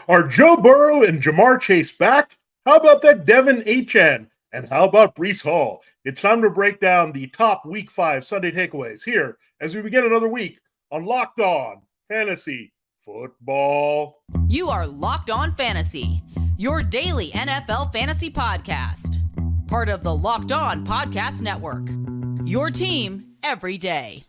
Are Joe Burrow and Jamar Chase back? How about that De'Von Achane? And how about Breece Hall? It's time to break down the top Week 5 Sunday takeaways here as we begin another week on Locked On Fantasy Football. You are Locked On Fantasy, your daily NFL fantasy podcast. Part of the Locked On Podcast Network, your team every day.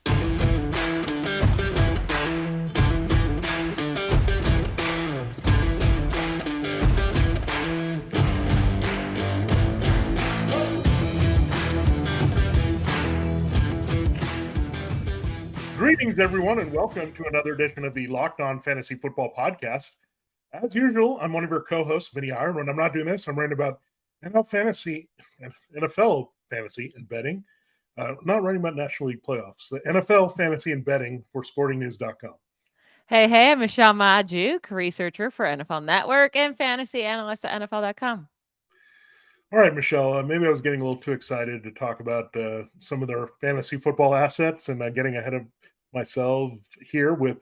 Greetings, everyone, and welcome to another edition of the Locked On Fantasy Football Podcast. As usual, I'm one of your co-hosts, Vinnie Iyer. When I'm not doing this, I'm writing about NFL fantasy and betting. Not writing about National League playoffs. The NFL fantasy and betting for SportingNews.com. Hey, I'm Michelle Magdziuk, researcher for NFL Network and fantasy analyst at NFL.com. All right, Michelle, maybe I was getting a little too excited to talk about some of their fantasy football assets and getting ahead of myself here with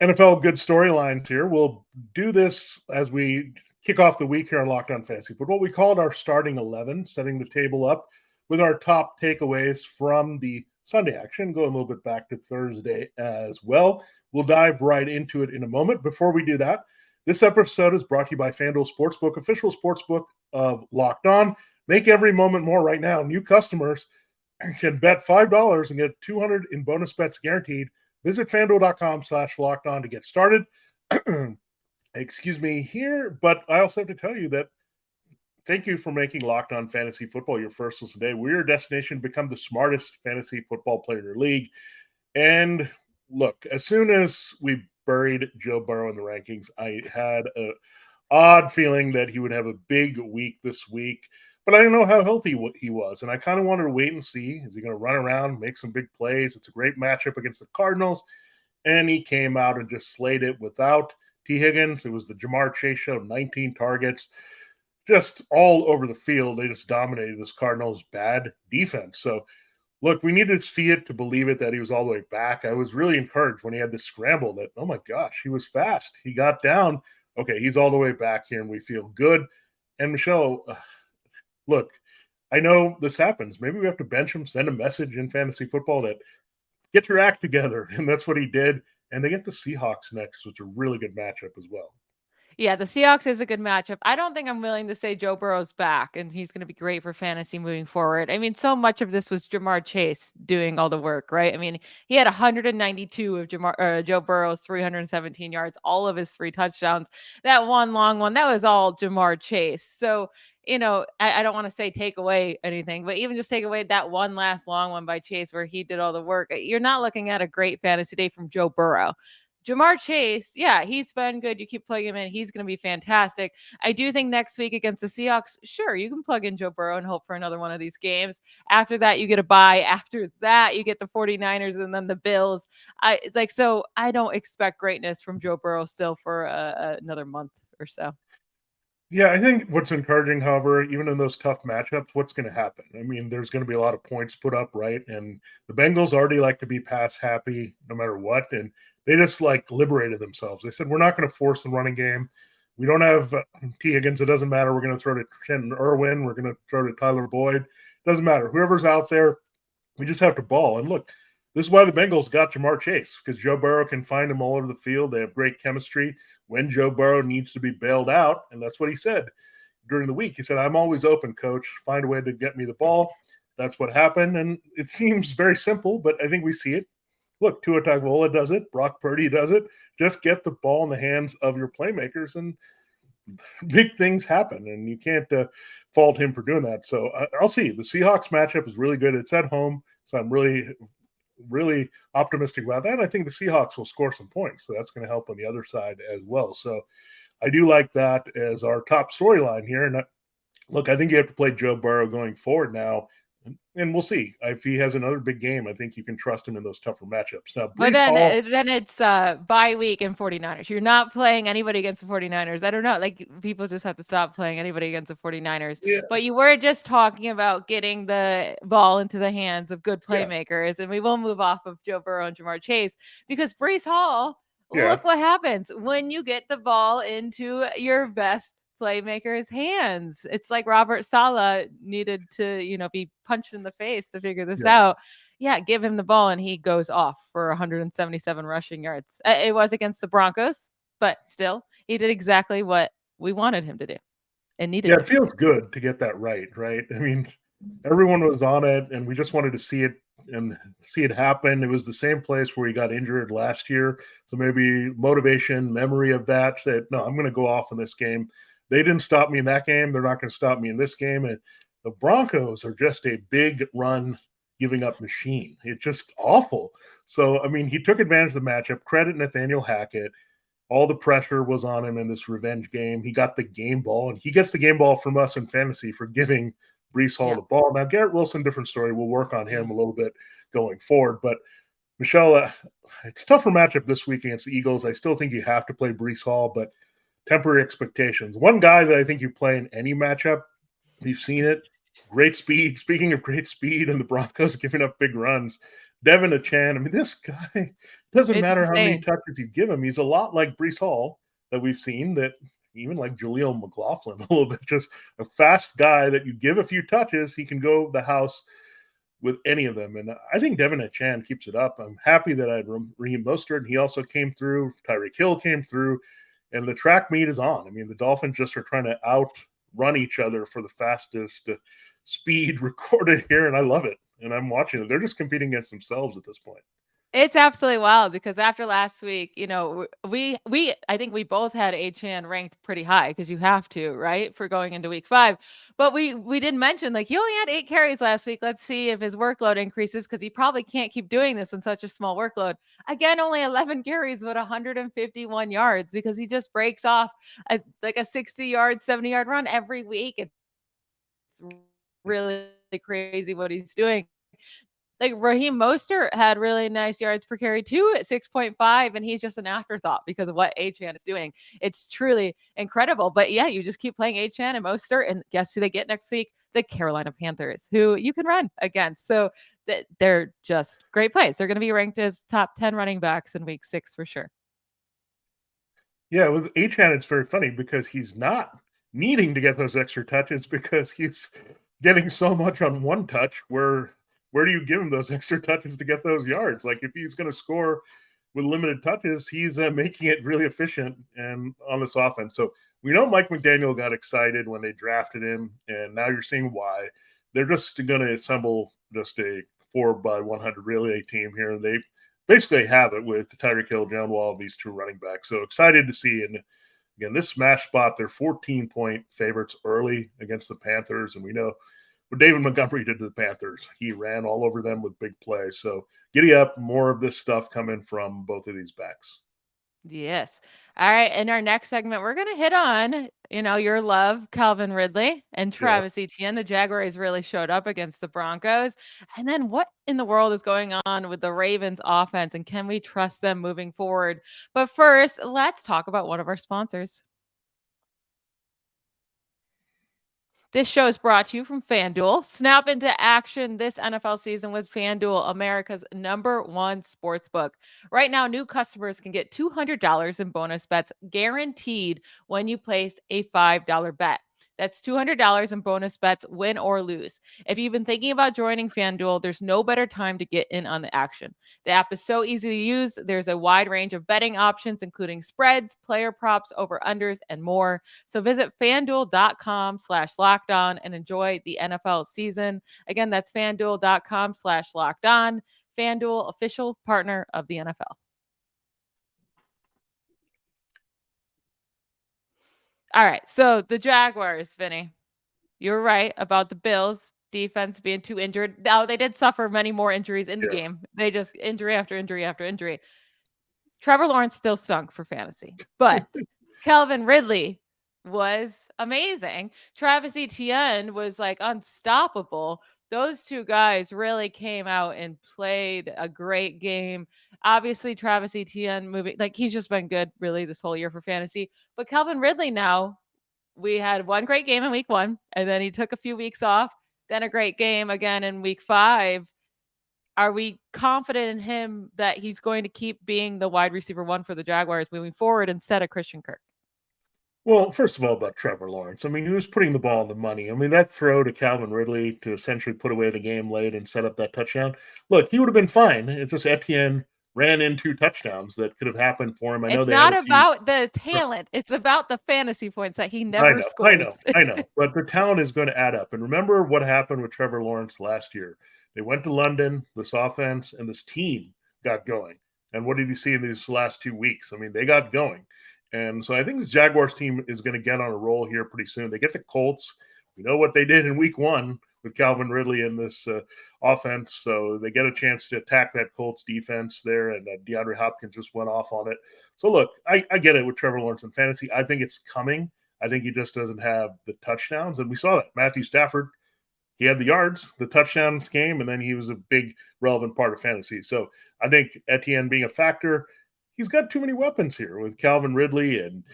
NFL good storylines here. We'll do this as we kick off the week here on Locked On Fantasy Football. We called our starting 11, setting the table up with our top takeaways from the Sunday action, going a little bit back to Thursday as well. We'll dive right into it in a moment. Before we do that, this episode is brought to you by FanDuel Sportsbook, official sportsbook of Locked On. Make every moment more right now. New customers can bet $5 and get $200 in bonus bets guaranteed. Visit FanDuel.com/LockedOn to get started. Excuse me here, but I also have to tell you that thank you for making Locked On Fantasy Football your first listen today. We're your destination to become the smartest fantasy football player in your league. And look, as soon as we buried Joe Burrow in the rankings, I had an odd feeling that he would have a big week this week. But I didn't know how healthy he was, and I kind of wanted to wait and see. Is he going to run around, make some big plays? It's a great matchup against the Cardinals. And he came out and just slayed it without T. Higgins. It was the Jamar Chase show, 19 targets, just all over the field. They just dominated this Cardinals' bad defense. So, look, we need to see it to believe it that he was all the way back. I was really encouraged when he had this scramble that, oh, my gosh, he was fast. He got down. Okay, he's all the way back here, and we feel good. And, Michelle, look, I know this happens. Maybe we have to bench him, send a message in fantasy football that get your act together. And that's what he did. And they get the Seahawks next, which is a really good matchup as well. Yeah, the Seahawks is a good matchup. I don't think I'm willing to say Joe Burrow's back and he's going to be great for fantasy moving forward. I mean, so much of this was Jamar Chase doing all the work, right? I mean, he had 192 of Joe Burrow's 317 yards, all of his 3 touchdowns. That one long one, that was all Jamar Chase. So, you know, I don't want to say take away anything, but even just take away that one last long one by Chase where he did all the work. You're not looking at a great fantasy day from Joe Burrow. Jamar Chase, yeah, he's been good. You keep plugging him in. He's going to be fantastic. I do think next week against the Seahawks, sure, you can plug in Joe Burrow and hope for another one of these games. After that, you get a bye. After that, you get the 49ers and then the Bills. So I don't expect greatness from Joe Burrow still for another month or so. Yeah, I think what's encouraging, however, even in those tough matchups, what's going to happen? I mean, there's going to be a lot of points put up, right? And the Bengals already like to be pass happy no matter what. And they just liberated themselves. They said, we're not going to force the running game. We don't have T. Higgins. It doesn't matter. We're going to throw to Trenton Irwin. We're going to throw to Tyler Boyd. It doesn't matter. Whoever's out there, we just have to ball. And look, this is why the Bengals got Jamar Chase, because Joe Burrow can find him all over the field. They have great chemistry when Joe Burrow needs to be bailed out. And that's what he said during the week. He said, I'm always open, coach. Find a way to get me the ball. That's what happened. And it seems very simple, but I think we see it. Look, Tua Tagovailoa does it. Brock Purdy does it. Just get the ball in the hands of your playmakers, and big things happen. And you can't fault him for doing that. So I'll see. The Seahawks matchup is really good. It's at home, so I'm really optimistic about that. And I think the Seahawks will score some points, so that's going to help on the other side as well. So I do like that as our top storyline here. And look, I think you have to play Joe Burrow going forward now. And we'll see if he has another big game. I think you can trust him in those tougher matchups. Now, but then it's bye week and 49ers. You're not playing anybody against the 49ers. I don't know. Like, people just have to stop playing anybody against the 49ers. Yeah. But you were just talking about getting the ball into the hands of good playmakers. Yeah. And we will move off of Joe Burrow and Jamar Chase because Breece Hall Yeah. Look what happens when you get the ball into your best playmaker's hands. It's like Robert Saleh needed to, be punched in the face to figure this out. Yeah, give him the ball and he goes off for 177 rushing yards. It was against the Broncos, but still, he did exactly what we wanted him to do and needed Yeah, him it to do. feels good to get that right? I mean, everyone was on it, and we just wanted to see it and see it happen. It was the same place where he got injured last year, so maybe motivation, memory of that said, "No, I'm going to go off in this game." They didn't stop me in that game. They're not going to stop me in this game. And the Broncos are just a big run giving up machine. It's just awful. So, I mean, he took advantage of the matchup. Credit Nathaniel Hackett. All the pressure was on him in this revenge game. He got the game ball, and he gets the game ball from us in fantasy for giving Breece Hall Yeah. the ball. Now, Garrett Wilson, different story. We'll work on him a little bit going forward. But, Michelle, it's a tougher matchup this week against the Eagles. I still think you have to play Breece Hall, but temporary expectations. One guy that I think you play in any matchup, you've seen it, great speed. Speaking of great speed and the Broncos giving up big runs, De'Von Achane. I mean, this guy doesn't It's matter how many insane. touches you give him. He's a lot like Breece Hall that we've seen, that even like Jaleel McLaughlin a little bit, just a fast guy that you give a few touches, he can go the house with any of them. And I think De'Von Achane keeps it up. I'm happy that I had Raheem Mostert, and he also came through. Tyreek Hill came through, and the track meet is on. I mean, the Dolphins just are trying to outrun each other for the fastest speed recorded here, and I love it. And I'm watching it. They're just competing against themselves at this point. It's absolutely wild because after last week, we I think we both had Achane ranked pretty high because you have to, right, for going into week 5. But we didn't mention like he only had 8 carries last week. Let's see if his workload increases because he probably can't keep doing this in such a small workload. Again, only 11 carries but 151 yards because he just breaks off like a 60-yard, 70-yard run every week. It's really crazy what he's doing. Like Raheem Mostert had really nice yards per carry too at 6.5, and he's just an afterthought because of what Achane is doing. It's truly incredible. But yeah, you just keep playing Achane and Mostert, and guess who they get next week? The Carolina Panthers, who you can run against. So they're just great plays. They're going to be ranked as top 10 running backs in week 6 for sure. Yeah, with Achane, it's very funny because he's not needing to get those extra touches because he's getting so much on one touch. Where do you give him those extra touches to get those yards? Like if he's going to score with limited touches, he's making it really efficient and on this offense. So we know Mike McDaniel got excited when they drafted him, and now you're seeing why. They're just going to assemble just a 4x100 relay team here. They basically have it with Tyreek Hill, John Wall, these two running backs. So excited to see. And again, this smash spot, they're 14-point favorites early against the Panthers, and we know what David Montgomery did to the Panthers. He ran all over them with big plays. So giddy up, more of this stuff coming from both of these backs. Yes. All right. In our next segment, we're going to hit on, your love, Calvin Ridley and Travis Etienne. The Jaguars really showed up against the Broncos. And then what in the world is going on with the Ravens offense, and can we trust them moving forward? But first, let's talk about one of our sponsors. This show is brought to you from FanDuel. Snap into action this NFL season with FanDuel, America's #1 sportsbook. Right now, new customers can get $200 in bonus bets guaranteed when you place a $5 bet. That's $200 in bonus bets, win or lose. If you've been thinking about joining FanDuel, there's no better time to get in on the action. The app is so easy to use. There's a wide range of betting options, including spreads, player props, over-unders, and more. So visit fanduel.com/lockedon and enjoy the NFL season. Again, that's fanduel.com/lockedon. FanDuel, official partner of the NFL. All right. So the Jaguars, Vinny, you're right about the Bills defense being too injured. Now, they did suffer many more injuries in the game. They just injury after injury after injury. Trevor Lawrence still stunk for fantasy, but Calvin Ridley was amazing. Travis Etienne was like unstoppable. Those two guys really came out and played a great game. Obviously, Travis Etienne moving, like he's just been good really this whole year for fantasy. But Calvin Ridley now, we had one great game in week 1, and then he took a few weeks off, then a great game again in week 5. are we confident in him that he's going to keep being the wide receiver 1 for the Jaguars moving forward instead of Christian Kirk? Well, first of all, about Trevor Lawrence. I mean, he was putting the ball on the money. I mean, that throw to Calvin Ridley to essentially put away the game late and set up that touchdown. Look, he would have been fine. It's just Etienne ran in 2 touchdowns that could have happened for him. I know It's they had not a few. about the talent. It's about the fantasy points that he I never know, scores. I know. But the talent is going to add up. And remember what happened with Trevor Lawrence last year. They went to London, this offense and this team got going. And what did you see in these last 2 weeks? I mean, they got going. And so I think this Jaguars team is going to get on a roll here pretty soon. They get the Colts. We know what they did in week 1 with Calvin Ridley in this offense. So they get a chance to attack that Colts defense there. And DeAndre Hopkins just went off on it. So look, I get it with Trevor Lawrence in fantasy. I think it's coming. I think he just doesn't have the touchdowns. And we saw that. Matthew Stafford, he had the yards, the touchdowns came, and then he was a big relevant part of fantasy. So I think Etienne being a factor, he's got too many weapons here with Calvin Ridley, and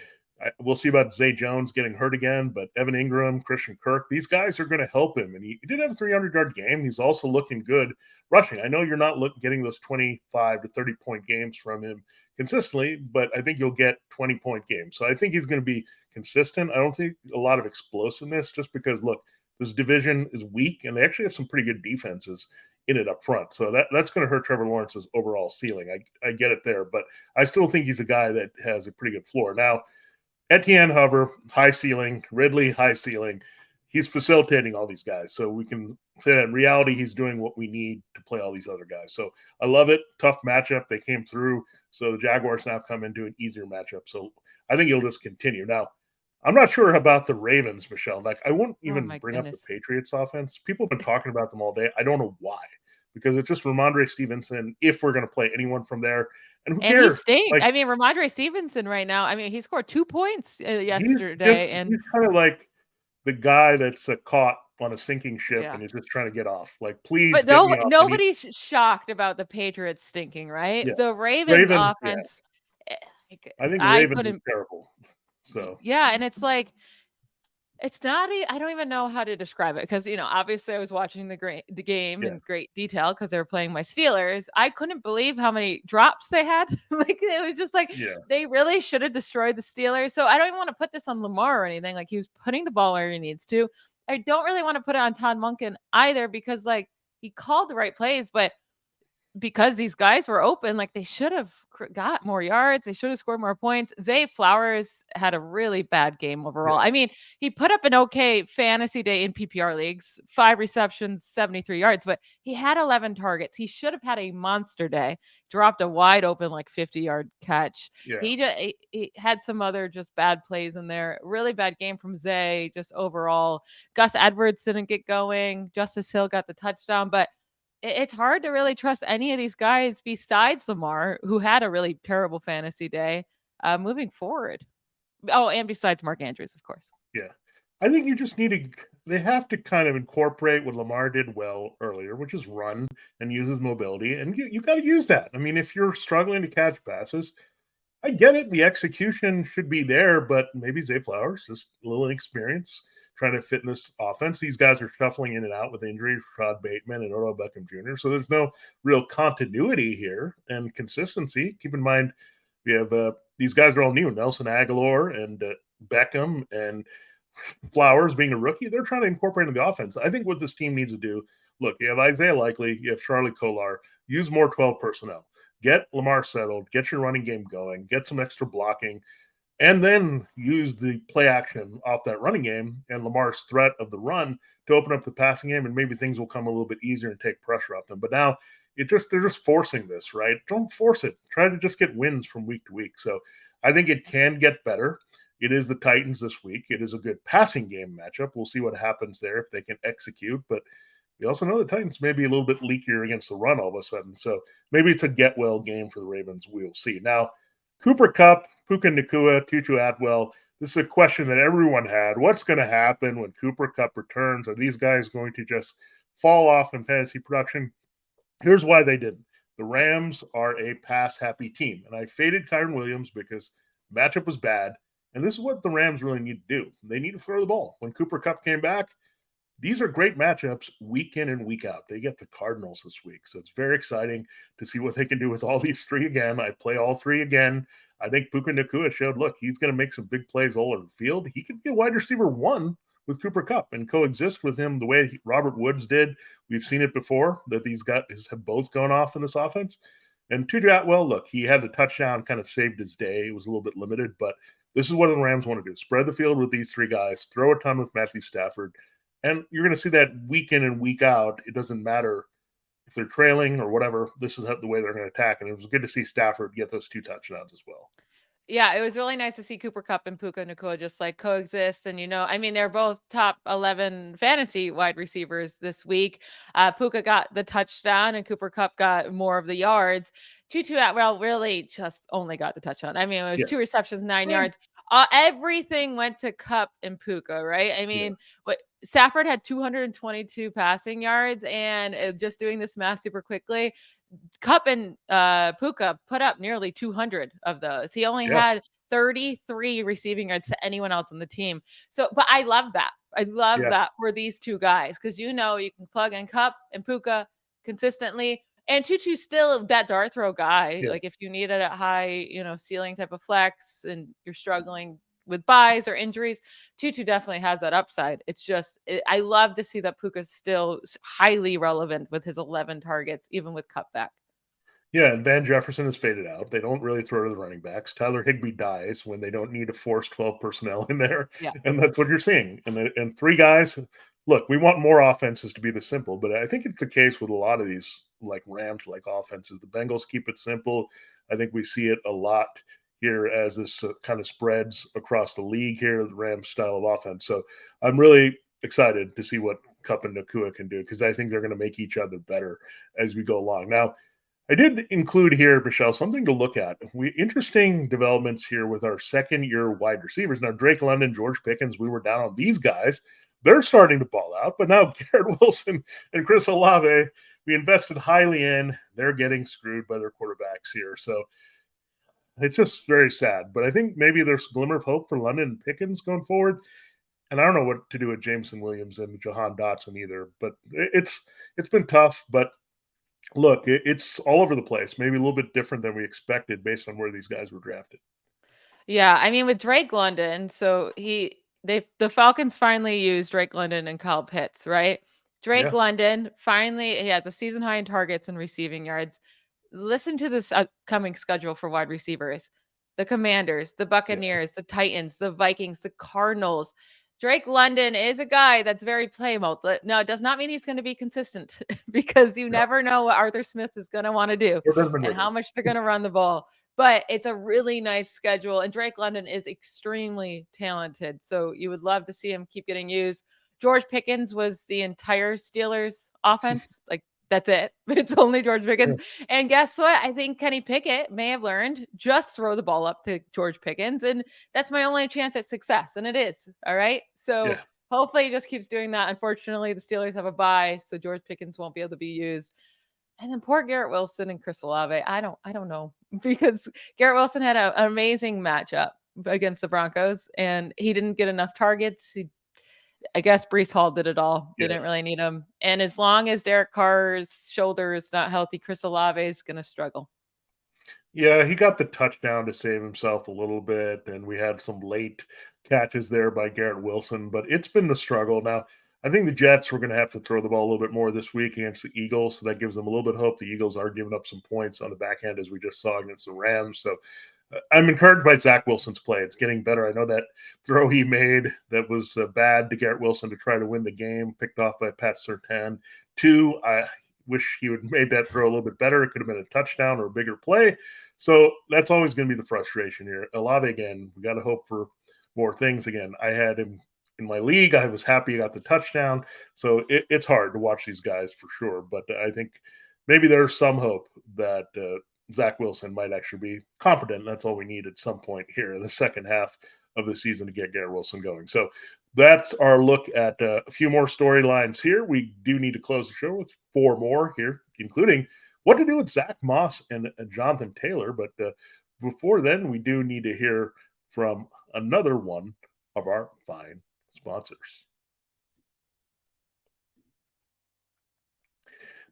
we'll see about Zay Jones getting hurt again, but Evan Ingram, Christian Kirk, these guys are going to help him. And he did have a 300-yard game. He's also looking good rushing. I know you're not getting those 25 to 30-point games from him consistently, but I think you'll get 20-point games. So I think he's going to be consistent. I don't think a lot of explosiveness just because, look, this division is weak, and they actually have some pretty good defenses in it up front. So that's going to hurt Trevor Lawrence's overall ceiling. I get it there, but I still think he's a guy that has a pretty good floor. Now, Etienne, however, high ceiling, Ridley, high ceiling. He's facilitating all these guys. So we can say that in reality, he's doing what we need to play all these other guys. So I love it. Tough matchup. They came through. So the Jaguars now come into an easier matchup. So I think he'll just continue. Now, I'm not sure about the Ravens, Michelle. Like, I won't even bring up the Patriots offense. People have been talking about them all day. I don't know why, because it's just Ramondre Stevenson if we're going to play anyone from there. And who cares? He stinks. Like, I mean, Ramondre Stevenson right now, I mean, he scored 2 points yesterday. He's kind of like the guy that's caught on a sinking ship and he's just trying to get off. Like, please. But nobody's shocked about the Patriots stinking, right? Yeah. The Ravens offense. Yeah. I think Ravens is terrible. So and it's like, it's not. I don't even know how to describe it because obviously I was watching the game in great detail because they were playing my Steelers. I couldn't believe how many drops they had. Like it was just like they really should have destroyed the Steelers. So I don't even want to put this on Lamar or anything. Like he was putting the ball where he needs to. I don't really want to put it on Todd Monken either because like he called the right plays, but because these guys were open, like they should have got more yards. They should have scored more points. Zay Flowers had a really bad game overall. I mean, he put up an okay fantasy day in PPR leagues, 5 receptions, 73 yards, but he had 11 targets. He should have had a monster day, dropped a wide open, like 50-yard catch. He had some other just bad plays in there. Really bad game from Zay, just overall. Gus Edwards didn't get going. Justice Hill got the touchdown, but it's hard to really trust any of these guys besides Lamar, who had a really terrible fantasy day, moving forward. Oh, and besides Mark Andrews, of course. Yeah. I think you just they have to kind of incorporate what Lamar did well earlier, which is run and use his mobility. And you got to use that. I mean, if you're struggling to catch passes, I get it. The execution should be there, but maybe Zay Flowers, just a little inexperience trying to fit in this offense. These guys are shuffling in and out with injuries, Rod Bateman and Odell Beckham Jr. So there's no real continuity here and consistency. Keep in mind, we have these guys are all new. Nelson Aguilar and Beckham and Flowers being a rookie. They're trying to incorporate into the offense. I think what this team needs to do, look, you have Isaiah Likely, you have Charlie Kolar, use more 12 personnel. Get Lamar settled, get your running game going, get some extra blocking, and then use the play action off that running game and Lamar's threat of the run to open up the passing game, and maybe things will come a little bit easier and take pressure off them. But now they're just forcing this, right? Don't force it. Try to just get wins from week to week. So I think it can get better. It is the Titans this week. It is a good passing game matchup. We'll see what happens there if they can execute. But we also know the Titans may be a little bit leakier against the run all of a sudden. So maybe it's a get well game for the Ravens. We'll see. Now, Cooper Kupp, Puka Nacua, Tutu Atwell. This is a question that everyone had. What's going to happen when Cooper Kupp returns? Are these guys going to just fall off in fantasy production? Here's why they didn't. The Rams are a pass-happy team. And I faded Kyren Williams because the matchup was bad. And this is what the Rams really need to do. They need to throw the ball. When Cooper Kupp came back, these are great matchups week in and week out. They get the Cardinals this week. So it's very exciting to see what they can do with all these three again. I play all three again. I think Puka Nacua showed, look, he's going to make some big plays all over the field. He could be a wide receiver 1 with Cooper Kupp and coexist with him the way Robert Woods did. We've seen it before that these guys have both gone off in this offense. And Tutu Atwell, look, he had the touchdown, kind of saved his day. It was a little bit limited, but this is what the Rams want to do. Spread the field with these three guys, throw a ton with Matthew Stafford, and you're going to see that week in and week out. It doesn't matter if they're trailing or whatever. This is the way they're going to attack, and it was good to see Stafford get those 2 touchdowns as well. Yeah, it was really nice to see Cooper Kupp and Puka Nacua just like coexist. And, I mean, they're both top 11 fantasy wide receivers this week. Puka got the touchdown and Cooper Kupp got more of the yards. Tutu Atwell really just only got the touchdown. I mean, it was 2 receptions, 9 yards. Everything went to Kupp and Puka, right? I mean, Stafford had 222 passing yards, and just doing this math super quickly, Kupp and Puka put up nearly 200 of those. He only had 33 receiving yards to anyone else on the team. So, but I love that. I love that for these two guys because you can plug in Kupp and Puka consistently. And Tutu's still that dart throw guy. Like if you need it at high, ceiling type of flex and you're struggling with buys or injuries, Tutu definitely has that upside. It's just, I love to see that Puka's still highly relevant with his 11 targets, even with Kupp back. Yeah, and Van Jefferson has faded out. They don't really throw to the running backs. Tyler Higbee dies when they don't need to force 12 personnel in there. Yeah. And that's what you're seeing. And three guys, look, we want more offenses to be this simple, but I think it's the case with a lot of these like Rams-like offenses. The Bengals keep it simple. I think we see it a lot here as this kind of spreads across the league here, the Rams style of offense. So I'm really excited to see what Kupp and Nacua can do because I think they're going to make each other better as we go along. Now, I did include here, Michelle, something to look at. Interesting developments here with our second-year wide receivers. Now, Drake London, George Pickens, we were down on these guys. They're starting to ball out, but now Garrett Wilson and Chris Olave, we invested highly in. They're getting screwed by their quarterbacks here. So it's just very sad. But I think maybe there's a glimmer of hope for London and Pickens going forward. And I don't know what to do with Jameson Williams and Jahan Dotson either. But it's been tough. But look, it's all over the place. Maybe a little bit different than we expected based on where these guys were drafted. Yeah, I mean with Drake London, so the Falcons finally used Drake London and Kyle Pitts, right? Drake London finally he has a season high in targets and receiving yards. Listen to this upcoming schedule for wide receivers. The Commanders, the Buccaneers, the Titans, the Vikings, the Cardinals. Drake London is a guy that's very playable. No, it does not mean he's going to be consistent because you never know what Arthur Smith is going to want to do and how much they're going to run the ball. But it's a really nice schedule. And Drake London is extremely talented. So you would love to see him keep getting used. George Pickens was the entire Steelers offense. Like, that's it. It's only George Pickens. Yeah. And guess what? I think Kenny Pickett may have learned just throw the ball up to George Pickens. And that's my only chance at success. And it is. All right. So hopefully he just keeps doing that. Unfortunately, the Steelers have a bye, so George Pickens won't be able to be used. And then poor Garrett Wilson and Chris Olave. I don't know, because Garrett Wilson had an amazing matchup against the Broncos and he didn't get enough targets. I guess Breece Hall did it all. They didn't really need him. And as long as Derek Carr's shoulder is not healthy, Chris Olave is going to struggle. Yeah, he got the touchdown to save himself a little bit, and we had some late catches there by Garrett Wilson, but it's been the struggle. Now, I think the Jets were going to have to throw the ball a little bit more this week against the Eagles, so that gives them a little bit of hope. The Eagles are giving up some points on the back end, as we just saw against the Rams. So I'm encouraged by Zach Wilson's play. It's getting better. I know that throw he made that was bad to Garrett Wilson to try to win the game, picked off by Pat Surtain. I wish he would have made that throw a little bit better. It could have been a touchdown or a bigger play. So that's always going to be the frustration here. Olave, again, we got to hope for more things. Again, I had him in my league. I was happy he got the touchdown. So it's hard to watch these guys for sure. But I think maybe there's some hope that Zach Wilson might actually be competent. That's all we need at some point here in the second half of the season to get Garrett Wilson going. So that's our look at a few more storylines here. We do need to close the show with 4 more here, including what to do with Zach Moss and Jonathan Taylor. But before then, we do need to hear from another one of our fine sponsors.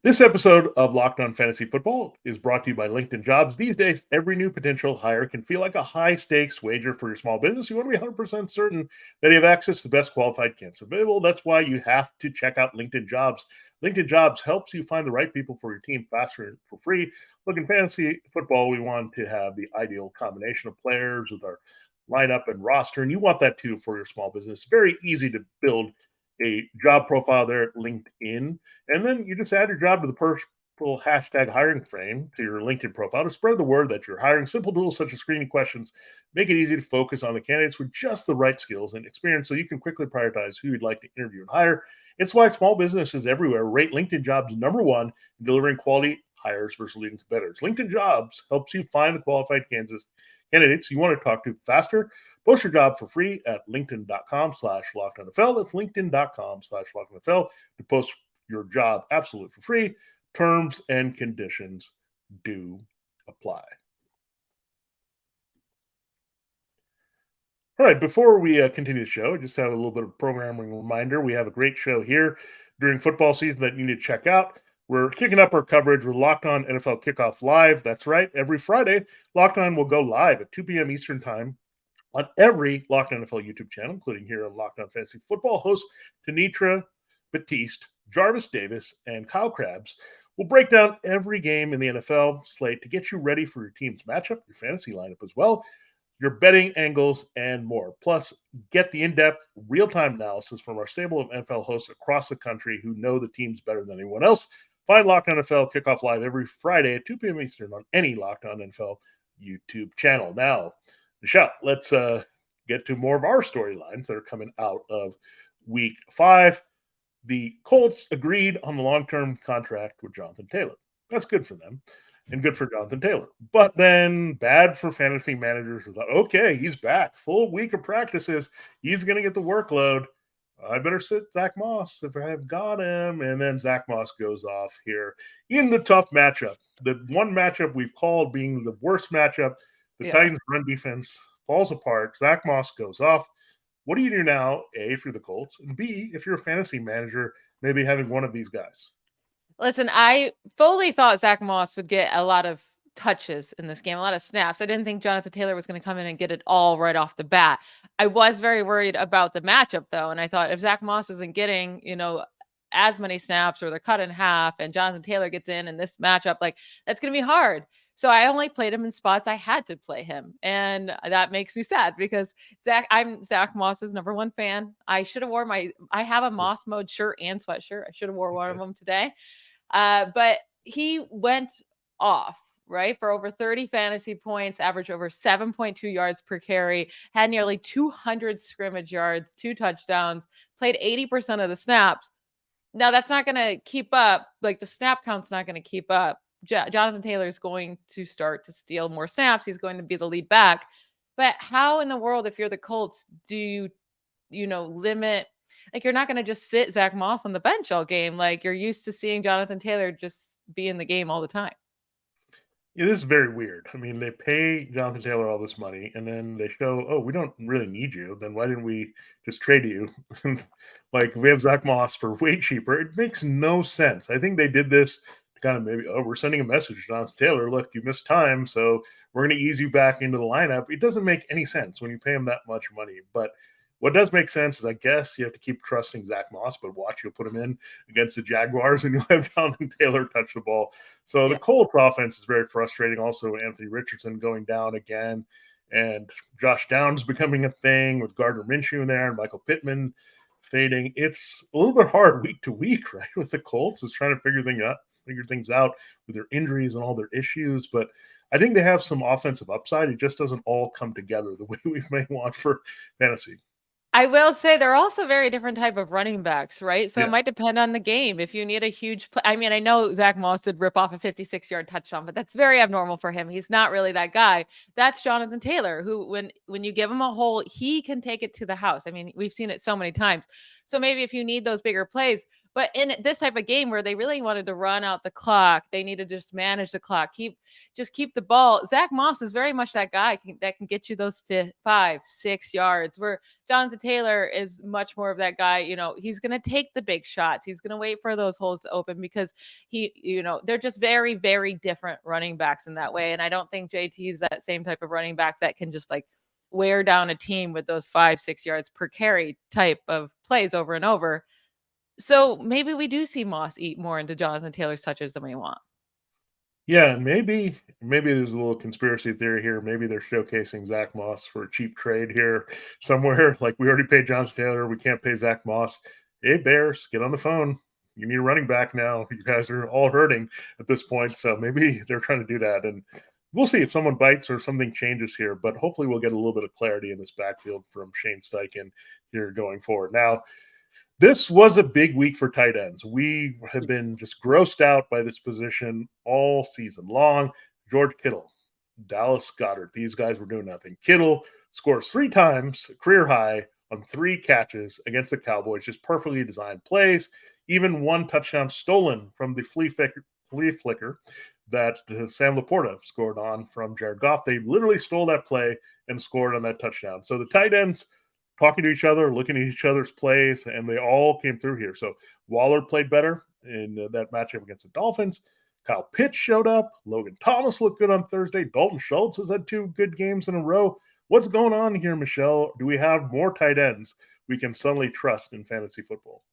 This episode of Locked On Fantasy Football is brought to you by LinkedIn Jobs. These days, every new potential hire can feel like a high-stakes wager for your small business. You want to be 100% certain that you have access to the best qualified candidates available. That's why you have to check out LinkedIn Jobs. LinkedIn Jobs helps you find the right people for your team faster and for free. Look, in fantasy football, we want to have the ideal combination of players with our lineup and roster, and you want that too for your small business. Very easy to build a job profile there at LinkedIn, and then you just add your job to the purple hashtag hiring frame to your LinkedIn profile to spread the word that you're hiring. Simple tools such as screening questions make it easy to focus on the candidates with just the right skills and experience so you can quickly prioritize who you'd like to interview and hire. It's why small businesses everywhere rate LinkedIn Jobs #1 in delivering quality hires versus leading competitors. LinkedIn Jobs helps you find the qualified candidates you want to talk to faster. Post your job for free at linkedin.com/LockedOnNFL. That's linkedin.com/LockedOnNFL to post your job absolutely for free. Terms and conditions do apply. All right, before we continue the show, I just have a little bit of programming reminder. We have a great show here during football season that you need to check out. We're kicking up our coverage with Locked On NFL Kickoff Live. That's right. Every Friday, Locked On will go live at 2 p.m. Eastern Time on every Locked On NFL YouTube channel, including here on Locked On Fantasy Football. Hosts Tanitra Batiste, Jarvis Davis, and Kyle Krabs will break down every game in the NFL slate to get you ready for your team's matchup, your fantasy lineup as well, your betting angles, and more. Plus, get the in-depth, real-time analysis from our stable of NFL hosts across the country who know the teams better than anyone else. Find Locked On NFL Kickoff Live every Friday at 2 p.m. Eastern on any Locked On NFL YouTube channel. Now, Michelle, let's get to more of our storylines that are coming out of Week 5. The Colts agreed on the long-term contract with Jonathan Taylor. That's good for them and good for Jonathan Taylor. But then bad for fantasy managers who thought, okay, he's back. Full week of practices. He's going to get the workload. I better sit Zach Moss if I have got him. And then Zach Moss goes off here in the tough matchup. The one matchup we've called being the worst matchup. The Titans' run defense falls apart. Zach Moss goes off. What do you do now, A, for the Colts, and B, if you're a fantasy manager, maybe having one of these guys? Listen, I fully thought Zach Moss would get a lot of touches in this game, a lot of snaps. I didn't think Jonathan Taylor was going to come in and get it all right off the bat. I was very worried about the matchup, though, and I thought if Zach Moss isn't getting, as many snaps or they're cut in half and Jonathan Taylor gets in this matchup, that's going to be hard. So I only played him in spots I had to play him. And that makes me sad because I'm Zach Moss's #1 fan. I should have I have a Moss mode shirt and sweatshirt. I should have wore one of them today. But he went off, right, for over 30 fantasy points, averaged over 7.2 yards per carry, had nearly 200 scrimmage yards, 2 touchdowns, played 80% of the snaps. Now, that's not going to keep up. The snap count's not going to keep up. Jonathan Taylor is going to start to steal more snaps. He's going to be the lead back. But how in the world, if you're the Colts, do you limit? You're not going to just sit Zach Moss on the bench all game. You're used to seeing Jonathan Taylor just be in the game all the time. Yeah, this is very weird. I mean, they pay Jonathan Taylor all this money, and then they show, oh, we don't really need you. Then why didn't we just trade you? We have Zach Moss for way cheaper. It makes no sense. I think they did this to kind of maybe, we're sending a message to Jonathan Taylor. Look, you missed time, so we're going to ease you back into the lineup. It doesn't make any sense when you pay him that much money. But what does make sense is I guess you have to keep trusting Zach Moss, but watch, you'll put him in against the Jaguars and you'll have Jonathan Taylor touch the ball. So the Colts offense is very frustrating. Also, Anthony Richardson going down again and Josh Downs becoming a thing with Gardner Minshew in there and Michael Pittman fading. It's a little bit hard week to week, right, with the Colts is trying to figure things out with their injuries and all their issues. But I think they have some offensive upside. It just doesn't all come together the way we may want for fantasy. I will say they're also very different type of running backs, right? So it might depend on the game. If you need a huge play, I mean, I know Zach Moss did rip off a 56-yard touchdown, but that's very abnormal for him. He's not really that guy. That's Jonathan Taylor, who when you give him a hole, he can take it to the house. I mean, we've seen it so many times. So maybe if you need those bigger plays, but in this type of game where they really wanted to run out the clock, they need to just manage the clock, keep the ball. Zach Moss is very much that guy that can get you those 5-6 yards, where Jonathan Taylor is much more of that guy. He's going to take the big shots. He's going to wait for those holes to open because they're just very, very different running backs in that way. And I don't think JT is that same type of running back that can just like wear down a team with those 5-6 yards per carry type of plays over and over. So maybe we do see Moss eat more into Jonathan Taylor's touches than we want. Yeah, maybe there's a little conspiracy theory here. Maybe they're showcasing Zach Moss for a cheap trade here somewhere. Like, we already paid Jonathan Taylor, we can't pay Zach Moss. Hey, Bears, get on the phone. You need a running back now. You guys are all hurting at this point. So maybe they're trying to do that. And we'll see if someone bites or something changes here. But hopefully we'll get a little bit of clarity in this backfield from Shane Steichen here going forward. Now, this was a big week for tight ends. We have been just grossed out by this position all season long. George Kittle, Dallas Goedert, these guys were doing nothing. Kittle scores 3 times, career high, on 3 catches against the Cowboys, just perfectly designed plays. Even 1 touchdown stolen from the flea flicker that Sam Laporta scored on from Jared Goff. They literally stole that play and scored on that touchdown. So the tight ends talking to each other, looking at each other's plays, and they all came through here. So Waller played better in that matchup against the Dolphins. Kyle Pitts showed up. Logan Thomas looked good on Thursday. Dalton Schultz has had 2 good games in a row. What's going on here, Michelle? Do we have more tight ends we can suddenly trust in fantasy football?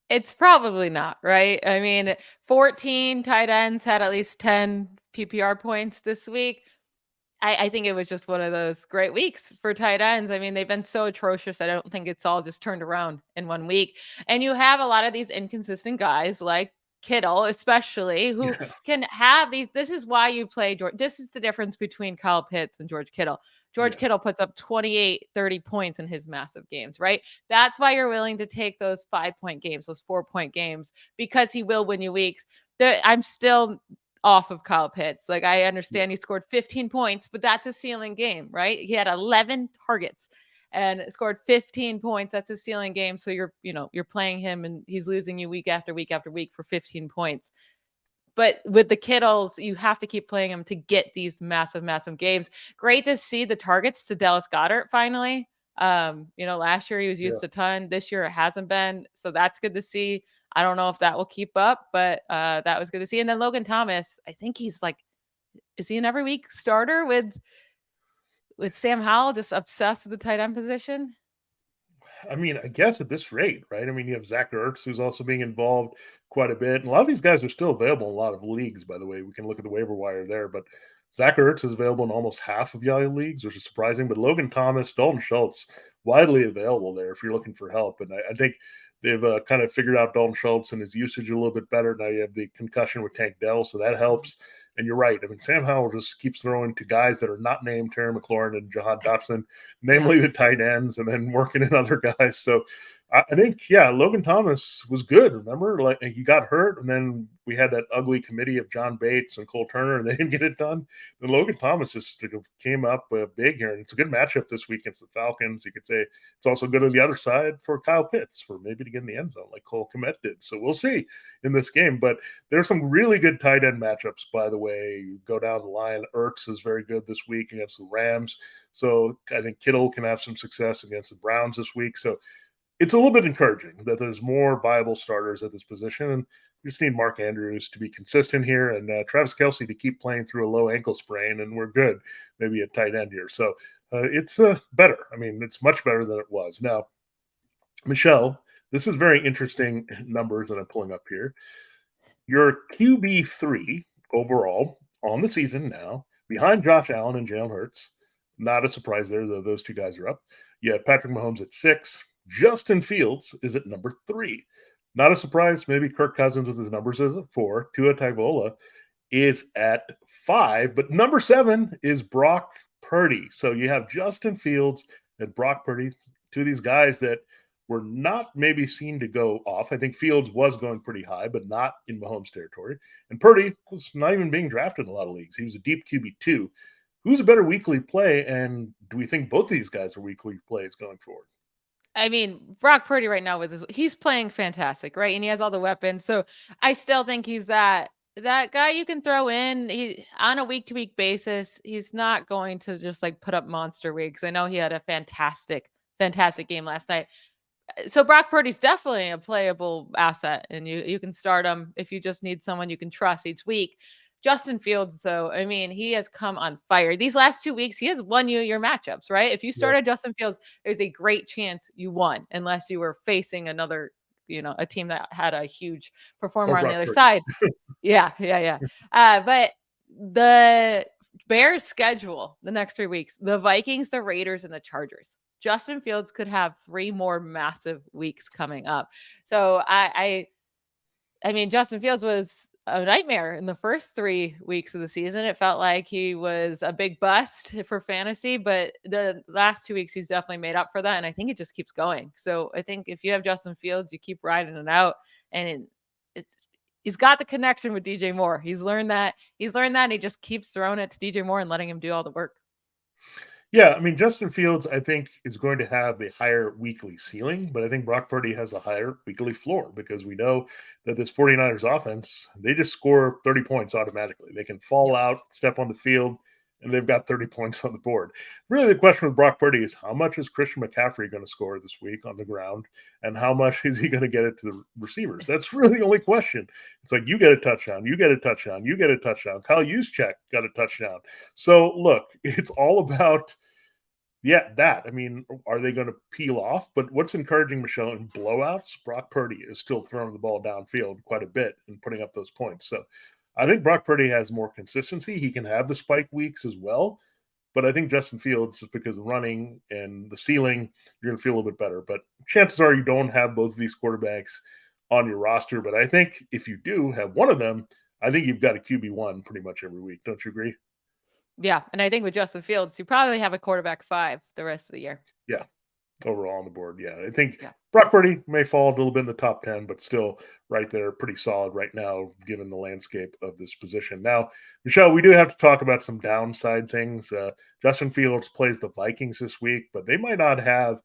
It's probably not, right? I mean, 14 tight ends had at least 10 PPR points this week. I think it was just one of those great weeks for tight ends. I mean, they've been so atrocious. I don't think it's all just turned around in one week. And you have a lot of these inconsistent guys like Kittle, especially, who can have these. This is why you play George. This is the difference between Kyle Pitts and George Kittle. George Kittle puts up 28, 30 points in his massive games, right? That's why you're willing to take those 5-point games, those 4-point games, because he will win you weeks. I'm still off of Kyle Pitts. Like, I understand he scored 15 points, but that's a ceiling game, right? He had 11 targets and scored 15 points. That's a ceiling game. So you're playing him and he's losing you week after week after week for 15 points. But with the Kittles, you have to keep playing him to get these massive, massive games. Great to see the targets to Dallas Goedert finally. Last year he was used a ton. This year it hasn't been. So that's good to see. I don't know if that will keep up, but that was good to see. And then Logan Thomas, I think he's like, is he an every week starter with Sam Howell just obsessed with the tight end position? I mean, I guess at this rate, right? I mean, you have Zach Ertz, who's also being involved quite a bit. And a lot of these guys are still available in a lot of leagues, by the way. We can look at the waiver wire there. But Zach Ertz is available in almost half of Yahoo leagues, which is surprising. But Logan Thomas, Dalton Schultz, widely available there if you're looking for help. And I think they've kind of figured out Dalton Schultz and his usage a little bit better. Now you have the concussion with Tank Dell, so that helps. And you're right. I mean, Sam Howell just keeps throwing to guys that are not named Terry McLaurin and Jahan Dotson, namely the tight ends, and then working in other guys. So I think, Logan Thomas was good. Remember, like, he got hurt, and then we had that ugly committee of John Bates and Cole Turner, and they didn't get it done. Then Logan Thomas just came up big here, and it's a good matchup this week against the Falcons. You could say it's also good on the other side for Kyle Pitts for maybe to get in the end zone like Cole Kmet did. So we'll see in this game. But there's some really good tight end matchups, by the way. You go down the line. Ertz is very good this week against the Rams. So I think Kittle can have some success against the Browns this week. So it's a little bit encouraging that there's more viable starters at this position. And we just need Mark Andrews to be consistent here and Travis Kelce to keep playing through a low ankle sprain, and we're good, maybe a tight end here. So it's better. I mean, it's much better than it was. Now, Michelle, this is very interesting numbers that I'm pulling up here. Your QB3 overall on the season now, behind Josh Allen and Jalen Hurts. Not a surprise there, though those 2 guys are up. You have Patrick Mahomes at 6. Justin Fields is at number 3. Not a surprise. Maybe Kirk Cousins with his numbers is at 4. Tua Tagovailoa is at 5. But number 7 is Brock Purdy. So you have Justin Fields and Brock Purdy, 2 of these guys that were not maybe seen to go off. I think Fields was going pretty high, but not in Mahomes territory. And Purdy was not even being drafted in a lot of leagues. He was a deep QB2. Who's a better weekly play? And do we think both of these guys are weekly plays going forward? I mean, Brock Purdy right now he's playing fantastic, right? And he has all the weapons. So I still think he's that guy you can throw in on a week-to-week basis. He's not going to just like put up monster weeks. I know he had a fantastic game last night. So Brock Purdy's definitely a playable asset, and you can start him if you just need someone you can trust each week. Justin Fields, though, I mean, he has come on fire. These last 2 weeks, he has won you your matchups, right? If you Yeah. started Justin Fields, there's a great chance you won, unless you were facing another, a team that had a huge performer Or on the Brock other Purdy. side. Yeah. But the Bears schedule the next 3 weeks, the Vikings, the Raiders, and the Chargers. Justin Fields could have 3 more massive weeks coming up. So I mean, Justin Fields was a nightmare in the first 3 weeks of the season. It felt like he was a big bust for fantasy, but the last 2 weeks he's definitely made up for that. And I think it just keeps going. So I think if you have Justin Fields, you keep riding it out, and he's got the connection with DJ Moore. He's learned that. And he just keeps throwing it to DJ Moore and letting him do all the work. Yeah, I mean, Justin Fields, I think, is going to have a higher weekly ceiling, but I think Brock Purdy has a higher weekly floor because we know that this 49ers offense, they just score 30 points automatically. They can fall out, step on the field, and they've got 30 points on the board. Really, the question with Brock Purdy is how much is Christian McCaffrey going to score this week on the ground, and how much is he going to get it to the receivers? That's really the only question. It's like, you get a touchdown, you get a touchdown, you get a touchdown. Kyle Juszczyk got a touchdown. So, look, it's all about that. I mean, are they going to peel off? But what's encouraging, Michelle, in blowouts, Brock Purdy is still throwing the ball downfield quite a bit and putting up those points. So I think Brock Purdy has more consistency. He can have the spike weeks as well. But I think Justin Fields, just because of running and the ceiling, you're going to feel a little bit better. But chances are you don't have both of these quarterbacks on your roster. But I think if you do have one of them, I think you've got a QB1 pretty much every week. Don't you agree? Yeah. And I think with Justin Fields, you probably have a quarterback 5 the rest of the year. Yeah. Overall on the board. Yeah. I think Yeah. Brock Purdy may fall a little bit in the top 10, but still right there, pretty solid right now, given the landscape of this position. Now, Michelle, we do have to talk about some downside things. Justin Fields plays the Vikings this week, but they might not have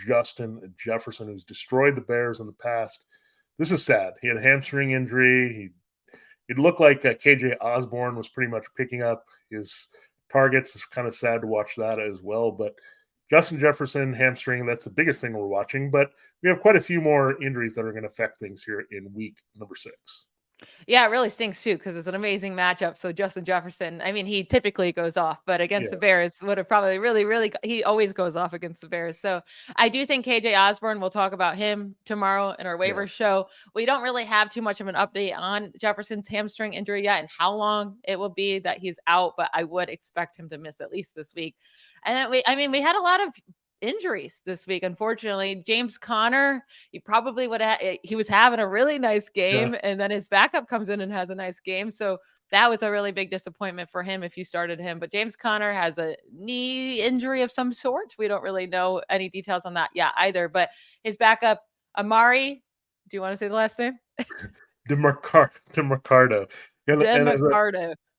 Justin Jefferson, who's destroyed the Bears in the past. This is sad. He had a hamstring injury. It looked like KJ Osborne was pretty much picking up his targets. It's kind of sad to watch that as well. But Justin Jefferson, hamstring, that's the biggest thing we're watching. But we have quite a few more injuries that are going to affect things here in week number 6. Yeah, it really stinks too because it's an amazing matchup. So Justin Jefferson, I mean, he typically goes off, but against the Bears would have probably really, he always goes off against the Bears. So I do think KJ Osborne, we'll talk about him tomorrow in our waiver show. We don't really have too much of an update on Jefferson's hamstring injury yet and how long it will be that he's out, but I would expect him to miss at least this week. And then we had a lot of injuries this week. Unfortunately, James Conner, he probably he was having a really nice game and then his backup comes in and has a nice game. So that was a really big disappointment for him if you started him. But James Conner has a knee injury of some sort. We don't really know any details on that yet either. But his backup, Amari, do you want to say the last name? DeMarcado. DeMarcado.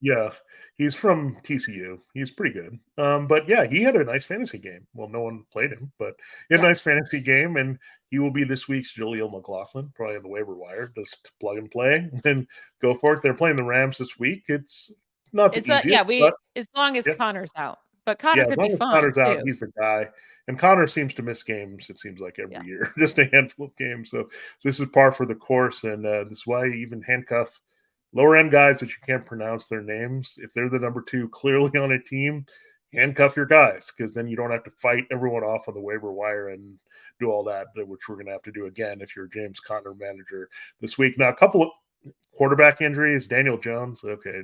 Yeah, he's from TCU. He's pretty good. But yeah, he had a nice fantasy game. Well, no one played him, but he had a nice fantasy game, and he will be this week's Jaleel McLaughlin, probably on the waiver wire. Just plug and play and go for it. They're playing the Rams this week. It's not the easiest, but as long as Connor's out. But Connor could be fine. Connor's out, too. he's the guy. And Connor seems to miss games, it seems like every year, just a handful of games. So this is par for the course, and this is why you even handcuff lower end guys that you can't pronounce their names. If they're the number 2 clearly on a team, handcuff your guys because then you don't have to fight everyone off on the waiver wire and do all that, which we're going to have to do again if you're a James Conner manager this week. Now, a couple of quarterback injuries, Daniel Jones, okay,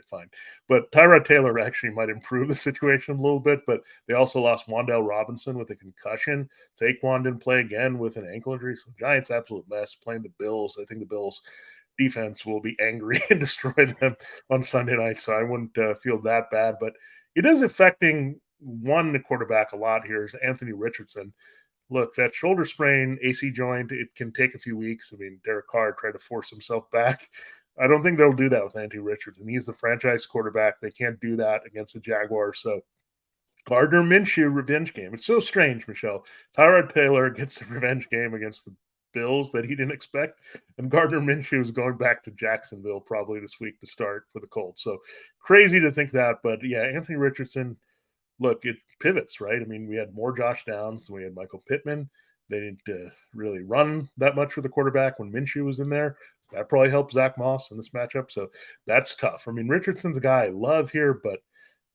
fine. But Tyrod Taylor actually might improve the situation a little bit, but they also lost Wan'Dale Robinson with a concussion. Saquon didn't play again with an ankle injury. So Giants, absolute mess, playing the Bills. I think the Bills defense will be angry and destroy them on Sunday night. So I wouldn't feel that bad, but it is affecting one quarterback a lot here is Anthony Richardson. Look, that shoulder sprain, AC joint, it can take a few weeks. I mean, Derek Carr tried to force himself back. I don't think they'll do that with Anthony Richardson. He's the franchise quarterback. They can't do that against the Jaguars. So Gardner Minshew revenge game. It's so strange, Michelle. Tyrod Taylor gets a revenge game against the Bills that he didn't expect, and Gardner Minshew is going back to Jacksonville probably this week to start for the Colts. So crazy to think that, but yeah, Anthony Richardson. Look, it pivots, right? I mean, we had more Josh Downs than we had Michael Pittman. They didn't really run that much for the quarterback when Minshew was in there. That probably helped Zach Moss in this matchup. So that's tough. I mean, Richardson's a guy I love here, but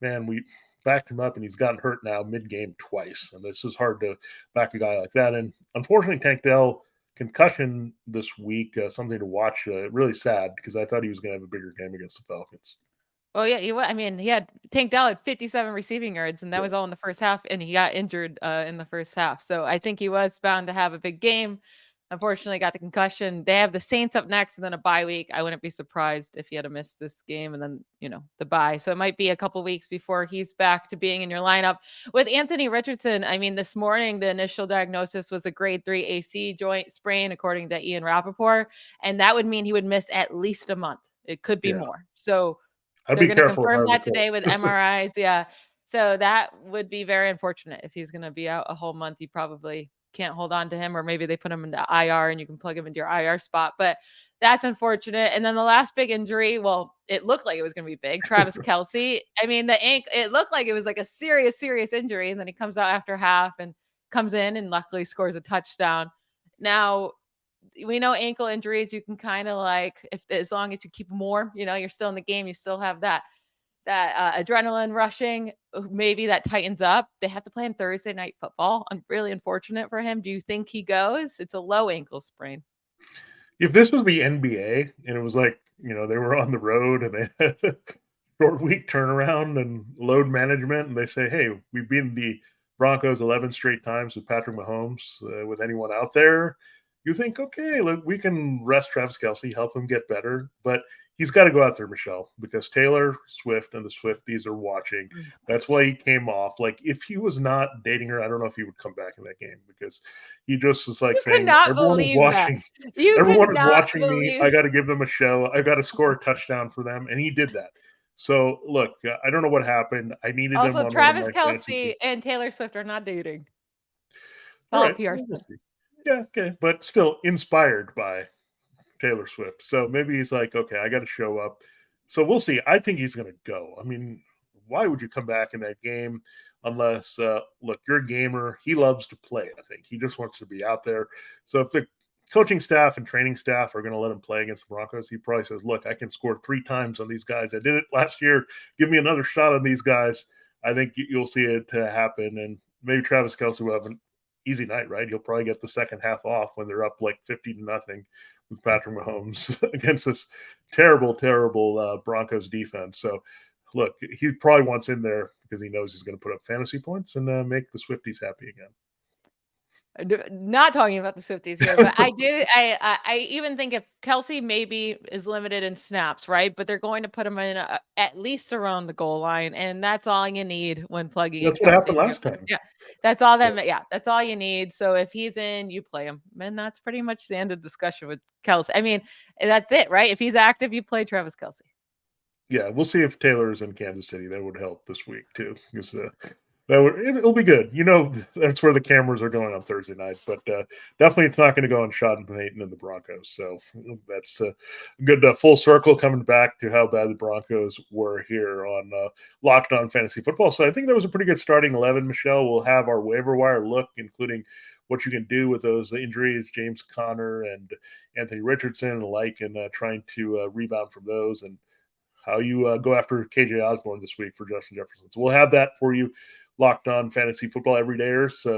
man, we backed him up and he's gotten hurt now mid-game twice. And this is hard to back a guy like that. And unfortunately, Tank Dell concussion this week, something to watch. Really sad because I thought he was going to have a bigger game against the Falcons. Well, yeah, I mean, he had Tank Dell had 57 receiving yards, and that was all in the first half, and he got injured in the first half. So I think he was bound to have a big game. Unfortunately, got the concussion. They have the Saints up next, and then a bye week. I wouldn't be surprised if he had to miss this game, and then the bye. So it might be a couple weeks before he's back to being in your lineup. With Anthony Richardson, I mean, this morning the initial diagnosis was a grade 3 AC joint sprain, according to Ian Rappaport, and that would mean he would miss at least a month. It could be more. So I'd they're be going to careful confirm that today with MRIs. Yeah. So that would be very unfortunate if he's going to be out a whole month. You probably can't hold on to him, or maybe they put him into IR and you can plug him into your IR spot. But that's unfortunate. And then the last big injury, well, it looked like it was going to be big. Travis Kelce. I mean, it looked like it was like a serious injury. And then he comes out after half and comes in and luckily scores a touchdown. Now, we know ankle injuries, you can kind of like, as long as you keep them warm, you're still in the game, you still have that adrenaline rushing. Maybe that tightens up. They have to play on Thursday night football. I'm really unfortunate for him. Do you think he goes? It's a low ankle sprain. If this was the NBA and it was like, they were on the road and they had a short week turnaround and load management, and they say, hey, we've beaten the Broncos 11 straight times with Patrick Mahomes, with anyone out there, you think, okay, look, we can rest Travis Kelce, help him get better. But he's got to go out there, Michelle, because Taylor Swift and the Swifties are watching. That's why he came off. Like, if he was not dating her, I don't know if he would come back in that game, because he just was like saying, everyone is watching. Everyone is watching me. I got to give them a show. I got to score a touchdown for them. And he did that. So, look, I don't know what happened. I needed them on Travis Kelce and Taylor Swift are not dating. All right. Yeah, okay. But still inspired by Taylor Swift. So maybe he's like, okay, I got to show up. So we'll see. I think he's going to go. I mean, why would you come back in that game unless, look, you're a gamer. He loves to play, I think. He just wants to be out there. So if the coaching staff and training staff are going to let him play against the Broncos, he probably says, look, I can score 3 times on these guys. I did it last year. Give me another shot on these guys. I think you'll see it happen. And maybe Travis Kelce will have an easy night, right? He'll probably get the second half off when they're up like 50-0 with Patrick Mahomes against this terrible Broncos defense. So, look, he probably wants in there because he knows he's going to put up fantasy points and make the Swifties happy again. Not talking about the Swifties here, but I even think if Kelce maybe is limited in snaps, right? But they're going to put him in at least around the goal line, and that's all you need when plugging. That's what happened last time. Yeah, that's all that's all you need. So if he's in, you play him, and that's pretty much the end of discussion with Kelce. I mean, that's it, right? If he's active, you play Travis Kelce. Yeah, we'll see if Taylor's in Kansas City. That would help this week too, because it'll be good. That's where the cameras are going on Thursday night. But definitely it's not going to go on Sean Payton and the Broncos. So that's a good full circle coming back to how bad the Broncos were here on Locked On Fantasy Football. So I think that was a pretty good starting 11, Michelle. We'll have our waiver wire look, including what you can do with those injuries, James Conner and Anthony Richardson and the like, and trying to rebound from those, and how you go after KJ Osborne this week for Justin Jefferson. So we'll have that for you. Locked On Fantasy Football every day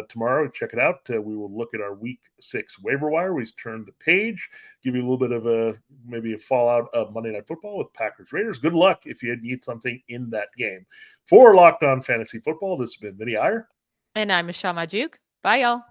tomorrow. Check it out. We will look at our Week 6 waiver wire. We turn the page, give you a little bit of maybe a fallout of Monday Night Football with Packers Raiders. Good luck if you need something in that game. For Locked On Fantasy Football, this has been Vinnie Iyer. And I'm Michelle Magdziuk. Bye, y'all.